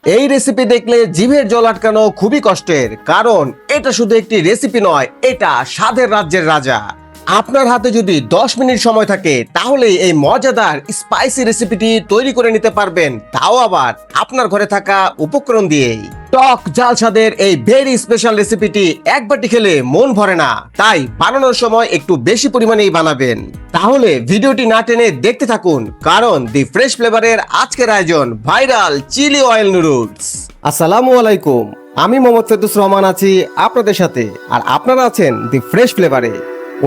এই রেসিপি দেখলে জিভের জল আটকানো খুবই কষ্টের, কারণ এটা শুধু একটি রেসিপি নয়, এটা স্বাদের রাজ্যের রাজা। আপনার হাতে যদি 10 মিনিট সময় থাকে তাহলে এই মজাদার স্পাইসি রেসিপিটি তৈরি করে নিতে পারবেন, তাও আবার আপনার ঘরে থাকা উপকরণ দিয়েই। টক ঝাল স্বাদের এই ভেরি স্পেশাল রেসিপিটি একবারটি খেলে মন ভরে না, তাই বানানোর সময় একটু বেশি পরিমাণেই বানাবেন। তাহলে ভিডিওটি না টেনে দেখতে থাকুন, কারণ দি ফ্রেশ ফ্লেভারের আজকের আয়োজন ভাইরাল চিলি অয়েল নুডলস। আসসালামু আলাইকুম, আমি মোহাম্মদ ফেরদৌস রহমান আছি আপনাদের সাথে, আর আপনারা আছেন দি ফ্রেশ ফ্লেভারে।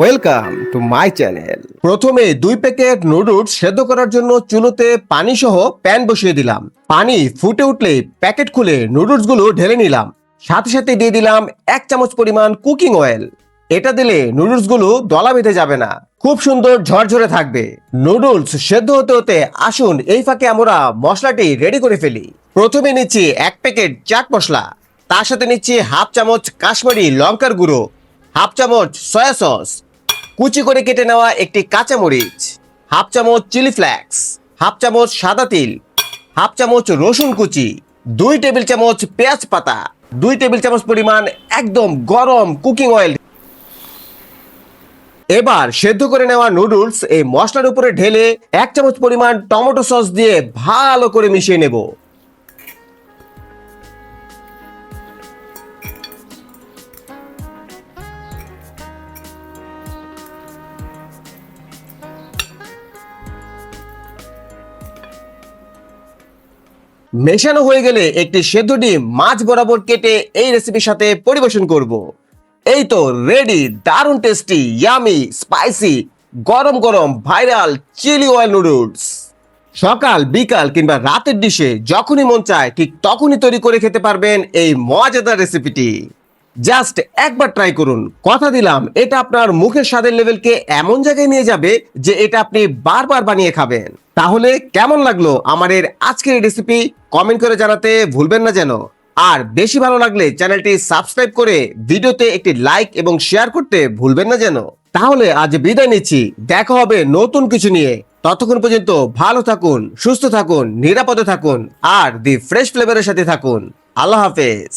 Welcome to my channel. প্রথমে 2 প্যাকেট নুডলস সেদ্ধ করার জন্য চুলোতে পানি সহ প্যান বসিয়ে দিলাম। পানি ফুটে উঠলে প্যাকেট খুলে নুডলস গুলো ঢেলে নিলাম। সাথে সাথে দিয়ে দিলাম 1 চামচ পরিমাণ কুকিং অয়েল। এটা দিলে নুডলস গুলো দলা বেঁধে যাবে না, খুব সুন্দর ঝরঝরে থাকবে। নুডলস সেদ্ধ হতে হতে আসুন এই ফাঁকে আমরা মশলাটি রেডি করে ফেলি। প্রথমে নিচ্ছি 1 প্যাকেট চাট মশলা, তার সাথে নিচ্ছি 1/2 চামচ কাশ্মীরি লঙ্কার গুঁড়ো, 1/2 চামচ সয়া সস, কুচি করে কেটে নেওয়া একটি কাঁচামরিচ, 1/2 চামচ চিলি ফ্লেক্স, 1/2 চামচ সাদা তিল, 1/2 চামচ রসুন কুচি, 2 টেবিল চামচ পেঁয়াজ পাতা, 2 টেবিল চামচ পরিমাণ একদম গরম কুকিং অয়েল। এবার সেদ্ধ করে নেওয়া নুডলস এই মশলার উপরে ঢেলে 1 চামচ পরিমাণ টমেটো সস দিয়ে ভালো করে মিশিয়ে নেব। মেশানো হয়ে গেলে একটি সেদ্ধ ডিম মাছ বরাবর কেটে এই রেসিপির সাথে পরিবেশন করব। এই তো রেডি, দারুণ টেস্টি, ইয়ামি, স্পাইসি, গরম গরম ভাইরাল চিলি অয়েল নুডলস। সকাল বিকাল কিংবা রাতের ডিশে যখনই মন চায় ঠিক তখনই তৈরি করে খেতে পারবেন এই মজাদার রেসিপিটি। জাস্ট একবার ট্রাই করুন, কথা দিলাম এটা আপনার মুখের স্বাদের লেভেলকে এমন জায়গায় নিয়ে যাবে যে এটা আপনি বারবার বানিয়ে খাবেন। তাহলে কেমন লাগলো আমার এর আজকের রেসিপি কমেন্ট করে জানাতে ভুলবেন না যেন। আর বেশি ভালো লাগলে চ্যানেলটি সাবস্ক্রাইব করে ভিডিওতে একটি লাইক এবং শেয়ার করতে ভুলবেন না যেন। তাহলে আজ বিদায় নিচ্ছি, দেখা হবে নতুন কিছু নিয়ে। ততক্ষণ পর্যন্ত ভালো থাকুন, সুস্থ থাকুন, নিরাপদে থাকুন, আর দি ফ্রেশ ফ্লেভারের সাথে থাকুন। আল্লাহ হাফেজ।